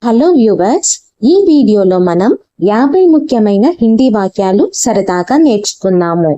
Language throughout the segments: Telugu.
హలో వ్యూవర్స్, ఈ వీడియోలో మనం 50 ముఖ్యమైన హిందీ వాక్యాలు సరదాగా నేర్చుకున్నాము.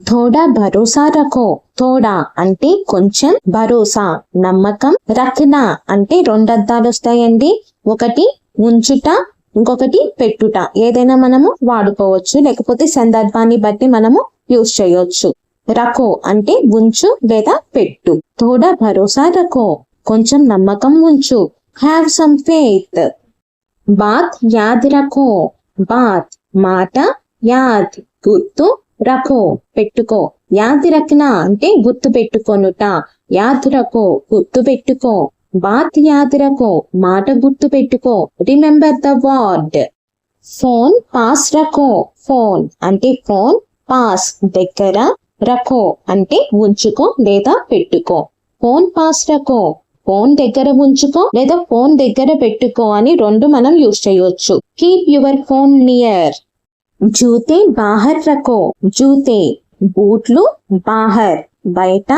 థోడా భరోసా రఖో. థోడా అంటే కొంచెం, భరోసా నమ్మకం, రఖనా అంటే రెండు అర్థాలు వస్తాయండి. ఒకటి ఉంచుట, ఇంకొకటి పెట్టుట. ఏదైనా మనము వాడుకోవచ్చు, లేకపోతే సందర్భాన్ని బట్టి మనము యూజ్ చేయొచ్చు. రఖో అంటే ఉంచు లేదా పెట్టు. థోడా భరోసా రఖో, కొంచెం నమ్మకం ఉంచు. Have some faith. బాత్ యాద్ రఖో. బాత్ మాట, యాద్ గుర్తు, రఖో పెట్టుకో. యాద్ రఖనా అంటే గుర్తు పెట్టుకొనుట. యాద్ రఖో గుర్తు పెట్టుకో. బాత్ యాద్ రఖో మాట గుర్తు పెట్టుకో. Remember the word. ఫోన్ పాస్ రఖో. ఫోన్ అంటే ఫోన్, పాస్ దగ్గర, రఖో అంటే ఉంచుకో లేదా పెట్టుకో. ఫోన్ పాస్ రఖో ఫోన్ దగ్గర ఉంచుకో లేదా ఫోన్ దగ్గర పెట్టుకో అని రెండు మనం యూజ్ చేయవచ్చు. Keep your phone near. జూతే బాహర్ రఖో. జూతే బూట్లు, బాహర్ బయట,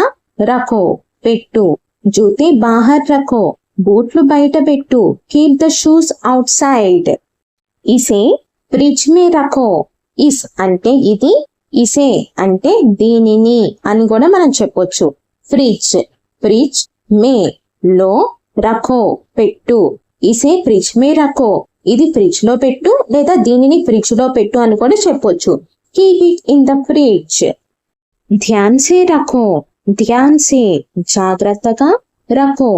రఖో పెట్టు. జూతే బాహర్ రఖో బూట్లు బయట పెట్టు. Keep the shoes outside. ఇసే ఫ్రిడ్జ్ మే రఖో. ఇస్ అంటే ఇది, ఇసే అంటే దీనిని అని కూడా మనం చెప్పొచ్చు. ఫ్రిడ్జ్, ఫ్రిడ్జ్ మే లో, రఖో పెట్టు. ఇసే ఫ్రిడ్జ్ మే రఖో ఇది ఫ్రిడ్జ్ లో పెట్టు లేదా దీనిని ఫ్రిడ్జ్ లో పెట్టు అని కూడా చెప్పొచ్చు. Keep it in the fridge. ధ్యాన్ సే రఖో. ధ్యాన్ సే జాగ్రత్తగా, రఖో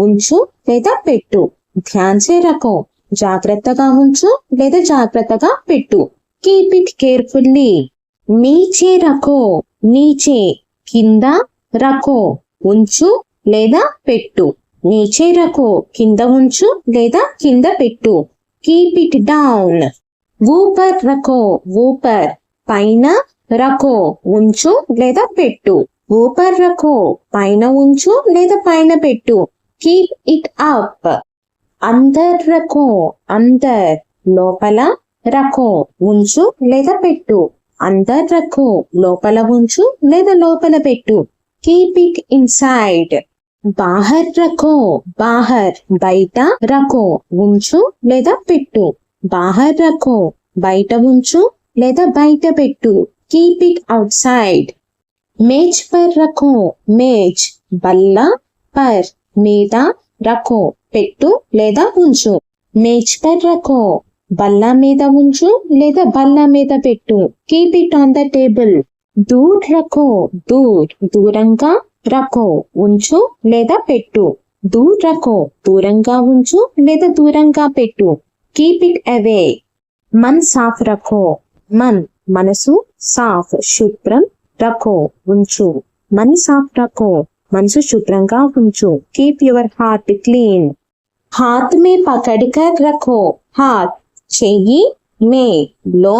ఉంచు లేదా పెట్టు. ధ్యాన్ సే రఖో జాగ్రత్తగా ఉంచు లేదా జాగ్రత్తగా పెట్టు. Keep it carefully. నీచే రఖో. నీచే కింద, రఖో ఉంచు లేదా పెట్టు. నీచే రఖో కింద ఉంచు లేదా కింద పెట్టు. Keep it down. ఊపర్ రఖో. ఊపర్ పైన, రఖో ఉంచు లేదా పెట్టు. ఊపర్ రఖో పైన ఉంచు లేదా పైన పెట్టు. Keep it up. అందర్ రఖో. అందర్ లోపల, రఖో ఉంచు లేదా పెట్టు. అందర్ రఖో లోపల ఉంచు లేదా లోపల పెట్టు. Keep it inside. బాహర్ రఖో. బాహర్ బయట, రఖో ఉంచు లేదా పెట్టు. బాహర్ రఖో బయట ఉంచు లేదా బయట పెట్టు. Keep it outside. మేజ్ పర్ రఖో. మేజ్ బల్ల, పర్ మీద, రఖో పెట్టు లేదా ఉంచు. మేజ్ పర్ రఖో బల్ల మీద ఉంచు లేదా బల్ల మీద పెట్టు. Keep it on the table. దూర్ రఖో. దూర్ దూరంగా, రఖో ఉంచు లేదా పెట్టు. దూర్ రఖో దూరంగా ఉంచు లేదా దూరంగా పెట్టు. Keep it away. మన్ సాఫ్ రఖో. మన్ మనసు, సాఫ్ శుభ్రం, రఖో ఉంచు. మన్ సాఫ్ రఖో మనసు శుభ్రంగా ఉంచు. Keep your heart clean. హాత్ మే పకడ్ కర్ రఖో. హాత్ చెయ్యి, మే లో,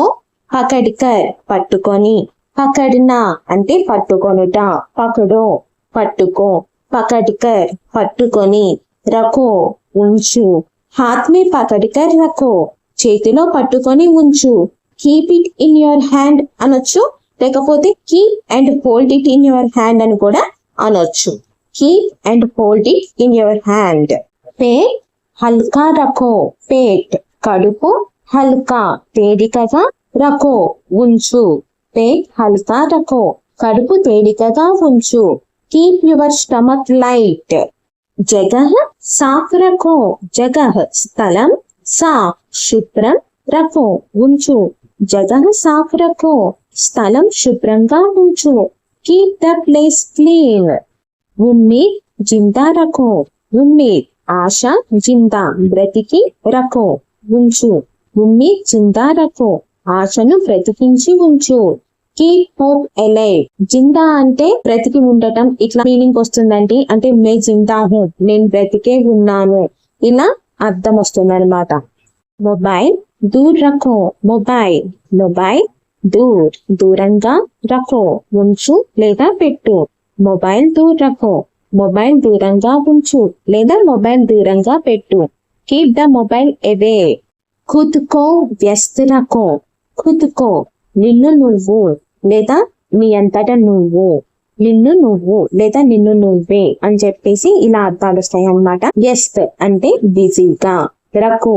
పకడ్ కర్ పట్టుకొని. పకడ్నా అంటే పట్టుకొనుట, పకడో పట్టుకో, పకడ్ కర్ పట్టుకొని, రఖో ఉంచు. హాత్ మే పకడ్ కర్ రఖో చేతిలో పట్టుకొని ఉంచు. Keep it in your hand అనొచ్చు, లేకపోతే keep and hold it in your hand అని కూడా అనొచ్చు. Keep and hold it in your hand. పేట్ హల్కా రఖో. పేట్ కడుపు, హల్కా తేలికగా, రఖో ఉంచు. పేట్ హల్కా రఖో కడుపు తేలికగా ఉంచు. Keep your stomach light. జగహ్ సాఫ్ రఖో. జగహ్ స్థలం, సాఫ్ శుభ్రం, రఖో ఉంచు. జగహ్ సాఫ్ రఖో స్థలం శుభ్రంగా ఉంచు. Keep the place clean. ఉమ్మీద్ జిందా రఖో. ఉమ్మీద్ ఆశ, జిందా బ్రతికి, రఖో ఉంచు. ఉమ్మీద్ జిందా రఖో ఆశను బ్రతికించి ఉంచు. Keep hope alive. జిందా అంటే బ్రతికి ఉండటం, ఇట్లా మీనింగ్ వస్తుందండి. అంటే మే జిందా హూ నేను బ్రతికే ఉన్నాను, ఇలా అర్థం వస్తుంది అనమాట. మొబైల్ దూర్ రఖో. మొబైల్ మొబైల్ దూర్ దూరంగా, రఖో ఉంచు లేదా పెట్టు. మొబైల్ దూర్ రఖో మొబైల్ దూరంగా ఉంచు లేదా మొబైల్ దూరంగా పెట్టు. కీప్ ద మొబైల్ అవే. ఖుద్ కో వ్యస్త రఖో. ఖుద్ కో నిన్ను నువ్వు లేదా మీ అంతటా నువ్వు. నిన్ను నువ్వు లేదా నిన్ను నువ్వే అని చెప్పేసి ఇలా అర్థాలు వస్తాయి అన్నమాట. వ్యస్త అంటే బిజీగా, రఖో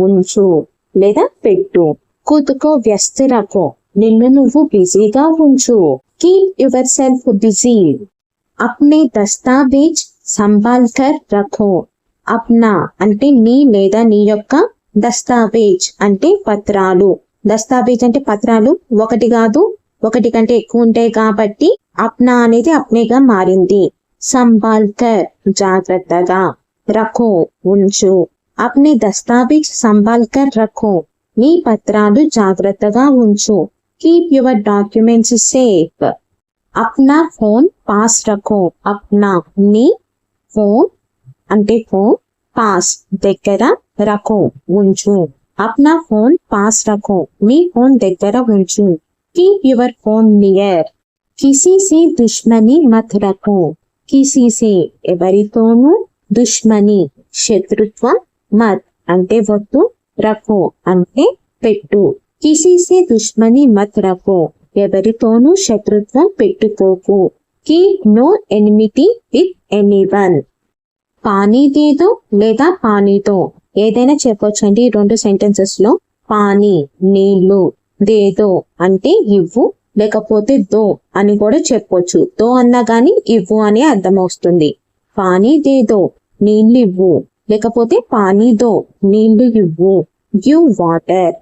ఉంచు లేదా పెట్టు. ఖుద్కో వ్యస్త రఖో నిన్ను నువ్వు బిజీగా ఉంచు. Keep yourself busy. అప్నే దస్తావేజ్ సంభాల్ కర్ రఖో. అప్నా అంటే నీ లేదా నీ యొక్క, దస్తావేజ్ అంటే పత్రాలు. దస్తావేజ్ అంటే పత్రాలు, ఒకటి కాదు ఒకటి కంటే ఎక్కువ ఉంటాయి కాబట్టి అప్నా అనేది అప్నేగా మారింది. సంభాల్ కర్ జాగ్రత్తగా, రఖో ఉంచు. అప్నే దస్తావేజ్ సంభాల్ కర్ రఖో నీ పత్రాలు జాగ్రత్తగా ఉంచు. Keep your documents safe. అప్నా ఫోన్ పాస్ రఖో. అప్నా నీ, ఫోన్ అంటే ఫోన్, పాస్ దగ్గర, రఖో ఉంచు. అప్నా ఫోన్ పాస్ రఖో నీ ఫోన్ దగ్గర ఉంచు. Keep your phone near. కిసీ సే దుష్మని మత్ రఖో. కిసీ సే ఎవరితోనూ, దుష్మని శత్రుత్వం, మత్ అంటే వద్దు, రఖో అంటే పెట్టు. కిసీ సే దుష్మని మత్ రఖో ఎవరితోనూ శత్రుత్వం పెట్టుకోకు. Keep no enmity with anyone. పానీ దేదో లేదా పానీతో ఏదైనా చెప్పొచ్చండి ఈ రెండు సెంటెన్సెస్ లో. పానీ నీళ్లు, దేదో అంటే ఇవ్వు, లేకపోతే దో అని కూడా చెప్పొచ్చు. దో అన్నా గాని ఇవ్వు అనే అర్థం వస్తుంది. పానీ దేదో నీళ్లు ఇవ్వు, లేకపోతే పానీ దో నీళ్లు ఇవ్వు. Give water.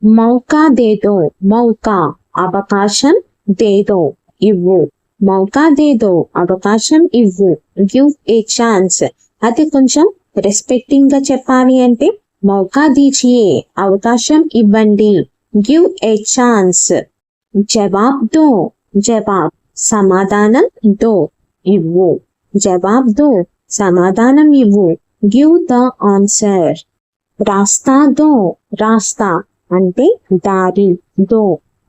మౌకా దేదో, మౌకా అవకాశం, దేదో ఇవ్వు. మౌకా దేదో అవకాశం ఇవ్వు. Give a chance. అది కొంచెం రెస్పెక్టింగ్ గా చెప్పాలి అంటే మౌకా దీజియే అవకాశం ఇవ్వండి. Give a chance. జవాబ్ దో, జవాబ్ సమాధానం, దో ఇవ్వు. జవాబ్ దో సమాధానం ఇవ్వు. Give the answer. రాస్తా దో, రాస్తా అంటే దారి, దో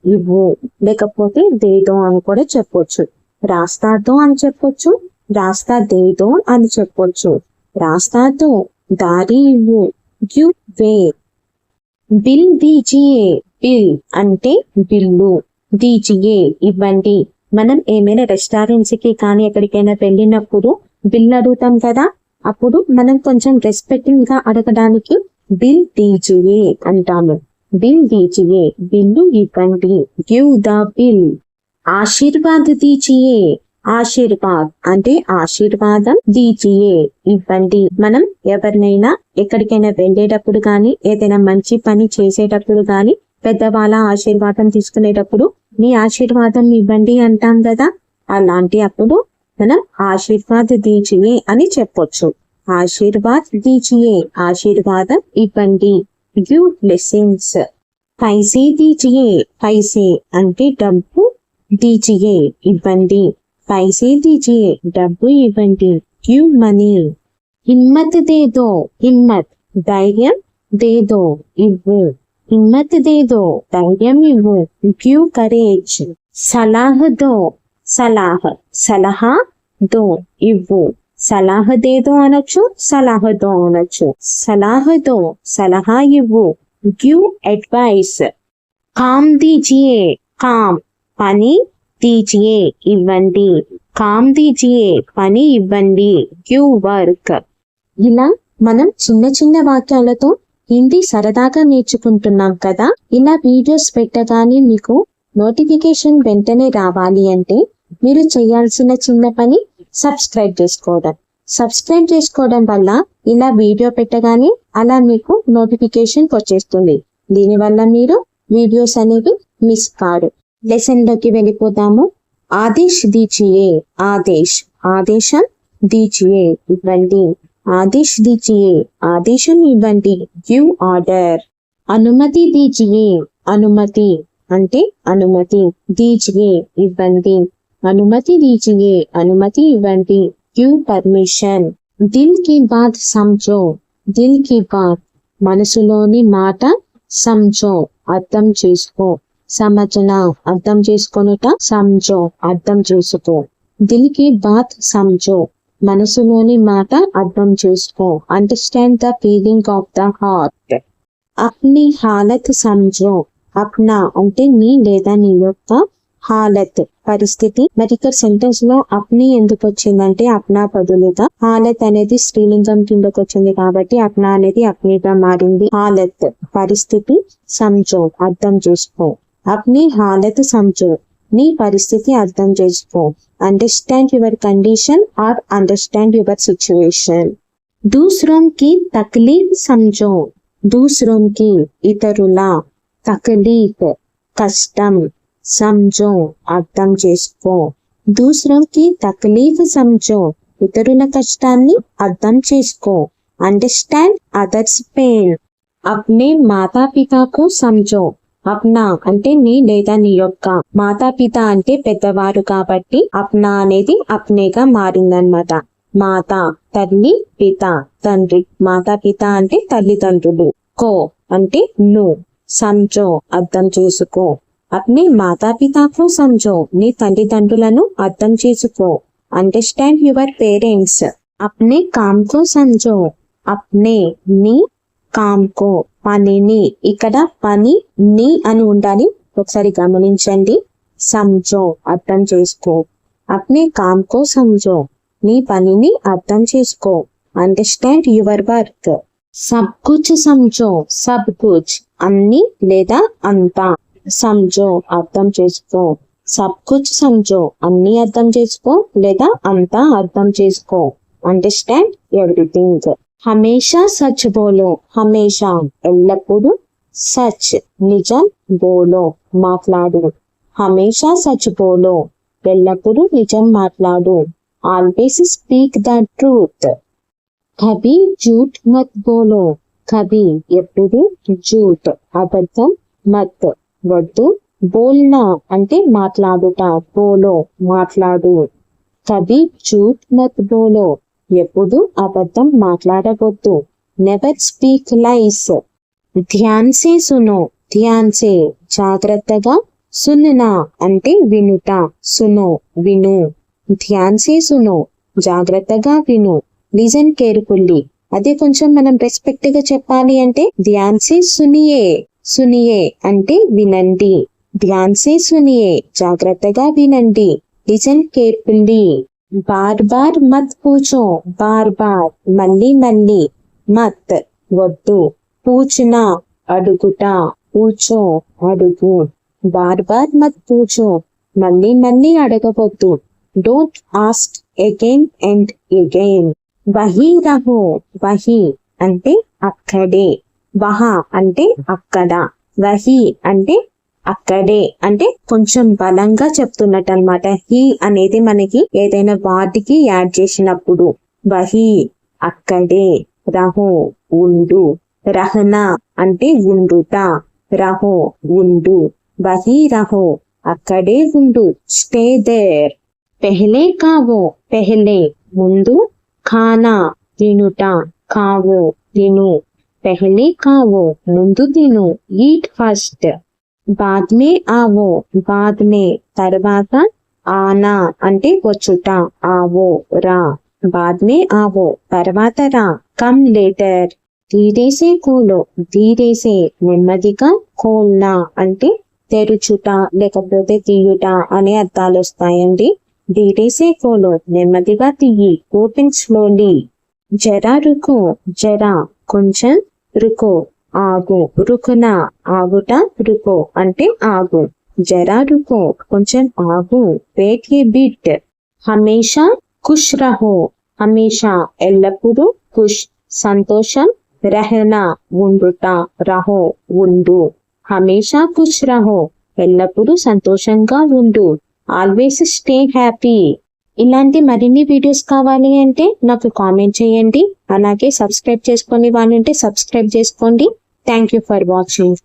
ఇవ్వు, లేకపోతే దేదో అని కూడా చెప్పొచ్చు. రాస్తా దో అని చెప్పొచ్చు, రాస్తా దేదో అని చెప్పొచ్చు. రాస్తా దో దారి ఇవ్వు. గివ్ వే. బిల్ దీజియే. బిల్ అంటే బిల్లు, దీజియే ఇవ్వండి. మనం ఏమైనా రెస్టారెంట్స్ కి కానీ ఎక్కడికైనా వెళ్ళినప్పుడు బిల్ అడుగుతాం కదా, అప్పుడు మనం కొంచెం రెస్పెక్టింగ్ గా అడగడానికి బిల్ దీజియే అంటాము. బిల్ దీజియే బిల్లు ఇవ్వండి. Give the bill. ఆశీర్వాద్ దీజియే. ఆశీర్వాద్ అంటే ఆశీర్వాదం, దీజియే ఇవ్వండి. మనం ఎవరినైనా ఎక్కడికైనా వెళ్ళేటప్పుడు కానీ ఏదైనా మంచి పని చేసేటప్పుడు కానీ పెద్దవాళ్ళ ఆశీర్వాదం తీసుకునేటప్పుడు మీ ఆశీర్వాదం ఇవ్వండి అంటాం కదా, అలాంటి అప్పుడు మనం ఆశీర్వాద్ దీజియే అని చెప్పొచ్చు. ఆశీర్వాద్ దీజియే ఆశీర్వాదం ఇవ్వండి. Give blessings. పైసే దీజియే. పైసే అంటే డబ్బు, దీజియే ఇవ్వండి. పైసే దీజియే డబ్బు ఇవ్వండి. Give money. హిమ్మత్ దేదో. హిమ్మత్ ధైర్యం, దేదో ఇవ్వు. హిమ్మత్ దేదో ధైర్యం ఇవ్వు. Give courage. సలాహ్ దో. సలాహ్ సలహా, దో ఇవ్వు. సలాహ్ దేదో అనొచ్చు, సలాహ్ దో అనొచ్చు. సలాహ్ దో సలహా ఇవ్వు. Give advice. కామ్ దీజియే. కామ్ పని, దీజియే ఇవ్వండి. కామ్ దీజియే పని ఇవ్వండి. Give work. ఇలా మనం చిన్న చిన్న వాక్యాలతో హిందీ సరదాగా నేర్చుకుంటున్నాం కదా. ఇలా వీడియోస్ పెట్టగానే మీకు నోటిఫికేషన్ వెంటనే రావాలి అంటే మీరు చేయాల్సిన చిన్న పని సబ్స్క్రైబ్ చేసుకోవడం. సబ్స్క్రైబ్ చేసుకోవడం వల్ల ఇలా వీడియో పెట్టగానే అలా మీకు నోటిఫికేషన్ వచ్చేస్తుంది. దీనివల్ల మీరు వీడియోస్ అనేవి మిస్ కారు. లెసన్ లోకి వెళ్ళిపోతాము. ఆదేశ్ దీజియే. ఆదేశ్ ఆదేశం, దీజియే ఇవ్వండి. ఆదేశ్ దీజియే ఆదేశం ఇవ్వండి. Give order. అనుమతి దీజియే. అనుమతి అంటే అనుమతి, దీజియే ఇవ్వండి. అనుమతి దీజియే అనుమతి ఇవ్వండి. Give permission. దిల్ కి బాత్ సమझो. దిల్ కి బాత్ మనసులోని మాట, సమझो అర్థం చేసుకో. సమझना అర్థం చేసుకొనుట, సమझो అర్థం చేసుకో. దిల్ కి బాత్ సమझो మనసులోని మాట అర్థం చేసుకో. Understand the feeling of the heart. అప్ని హాలత్ సమझो. అప్నా అంటే నీ లేదా నీ యొక్క హాలత్ పరిస్థితి. మరి ఇక్కడ సెంటెన్స్ లో అప్ని ఎందుకు వచ్చిందంటే అప్నా బదులుగా హాలత్ అనేది స్త్రీలింగం కిందకు వచ్చింది కాబట్టి అప్నా అనేది అప్నీగా మారింది. హాలత్ పరిస్థితి, సంజో అర్థం చేసుకో. అప్ని హాలత్ సంజో నీ పరిస్థితి అర్థం చేసుకో. Understand your condition or understand your situation. దూసరోం కి తక్లీఫ్ సంజో. దూసరోం కి ఇతరుల, తక్లీఫ్ కష్టం, समझो అర్థం చేసుకో. दूसरों की तकलीफ समझो ఇతరుల కష్టాన్ని అర్థం చేసుకో. Understand others pain. అప్నే మాతా పితాకు సమझो. అప్నా అంటే నీ లేదా నీ యొక్క, మాతాపిత అంటే పెద్దవారు కాబట్టి అప్నా అనేది అప్నేగా మారిందన్నమాట. మాతా తల్లి, పిత తండ్రి. మాతాపిత అంటే తల్లిదండ్రులు. కో అంటే నువ్వు. समझो అర్థం చేసుకో. అప్నే మాతా పితాకు సమझो నీ తల్లిదండ్రులను అర్థం చేసుకో. Understand your parents. అప్నే కామ్ కో సమझो. అప్నే నీ, కామ్ కో పనిని. ఇక్కడ పని నీ అని ఉండాలి, ఒకసారి గమనించండి. సమझो అర్థం చేసుకో. అప్నే కామ్ కో సమझो నీ పనిని అర్థం చేసుకో. Understand your work. సబ్ కుచ్ సమझो. సబ్ కుచ్ అన్ని లేదా అంతా. समझो అర్థం చేసుకో. సబ్ కుచ్ సమझो అన్ని అర్థం చేసుకో లేదా అంతా అర్థం చేసుకో. Understand everything. హమేషా సచ్ బోలో. హమేషా ఎల్లప్పుడూ, సచ్ నిజం, బోలో మాట్లాడు. హమేషా సచ్ బోలో ఎల్లప్పుడూ నిజం మాట్లాడు. Always speak the truth. Kabhi jute మత్ బోలో. కభీ ఎప్పుడు, జూట్ అబద్ధం, మత్ వద్దు, బోల్నా అంటే మాట్లాడుట, బోలో మాట్లాడు. కభీ జూట్ మత్ బోలో ఎప్పుడు అబద్ధం మాట్లాడవద్దు. నెవర్ స్పీక్ లైస్. ధ్యాన్ సే సునో. ధ్యాన్ సే జాగ్రత్తగా, సున్నా అంటే వినుట, సునో విను. ధ్యాన్ సే సునో జాగ్రత్తగా విను. లిజన్ కేర్ఫుల్లీ అదే కొంచెం మనం రెస్పెక్ట్ గా చెప్పాలి అంటే ధ్యాన్ సే సునియే. సునియే అంటే వినండి. ధ్యాన్ సే సునియే జాగ్రత్తగా వినండి. Listen carefully. బార్ బార్ మత్ పూచో. బార్ బార్ మళ్ళీ మళ్ళీ, మత్ వద్దు, పూచనా అడుగుట, పూచో అడుగు. బార్ బార్ మత్ పూచో మళ్ళీ మళ్ళీ అడగవద్దు. Don't ask again and again. వహీ రహో. వహీ అంటే అక్కడే, వహా అంటే అక్కడ, వహీ అంటే అక్కడే అంటే కొంచెం బలంగా చెప్తున్నట్టు అనమాట. హీ అనేది మనకి ఏదైనా వాటికి యాడ్ చేసినప్పుడు. వహీ అక్కడే, రహో ఉండు, రహనా అంటే ఉండుట, రహో ఉండు, వహీ రహో అక్కడే ఉండు. Stay there. పెహలే కావో. పెహలే ముందు, ఖానా తినుట, కావో తిను. పెహలే కావో ముందు తిను, ఈట్ ఫస్ట్. బాద్మే ఆవో. బాద్మే తర్వాత, ఆనా అంటే వచ్చుట, ఆవో రా. బాద్మే ఆవో తర్వాత రా. Come later. ధీరేసే కోలో. ధీరేసే నెమ్మదిగా, కోల్నా అంటే తెరుచుట లేకపోతే తీయుట అనే అర్థాలు వస్తాయండి. ధీరేసే కోలో నెమ్మదిగా తీయి, ఓపెన్ స్లోలీ. జరా రుకో. జరా కొంచెం, రుకో ఆగు, రుకునా ఆగుట, రుకో అంటే ఆగు. జరా రుకో కొంచెం ఆగు, వెయిట్ ఏ బిట్. హమేషా ఖుష్ రహో. హమేషా ఎల్లప్పుడూ, ఖుష్ సంతోషం, రహనా ఉండుట, రహో ఉండు. హమేషా ఖుష్ రహో ఎల్లప్పుడూ సంతోషంగా ఉండు. Always stay happy. ఇలాంటి మరిన్ని వీడియోస్ కావాలి అంటే నాకు కామెంట్ చేయండి. అలాగే సబ్స్క్రైబ్ చేసుకొని వాళ్ళంటే సబ్స్క్రైబ్ చేసుకోండి. Thank you for watching.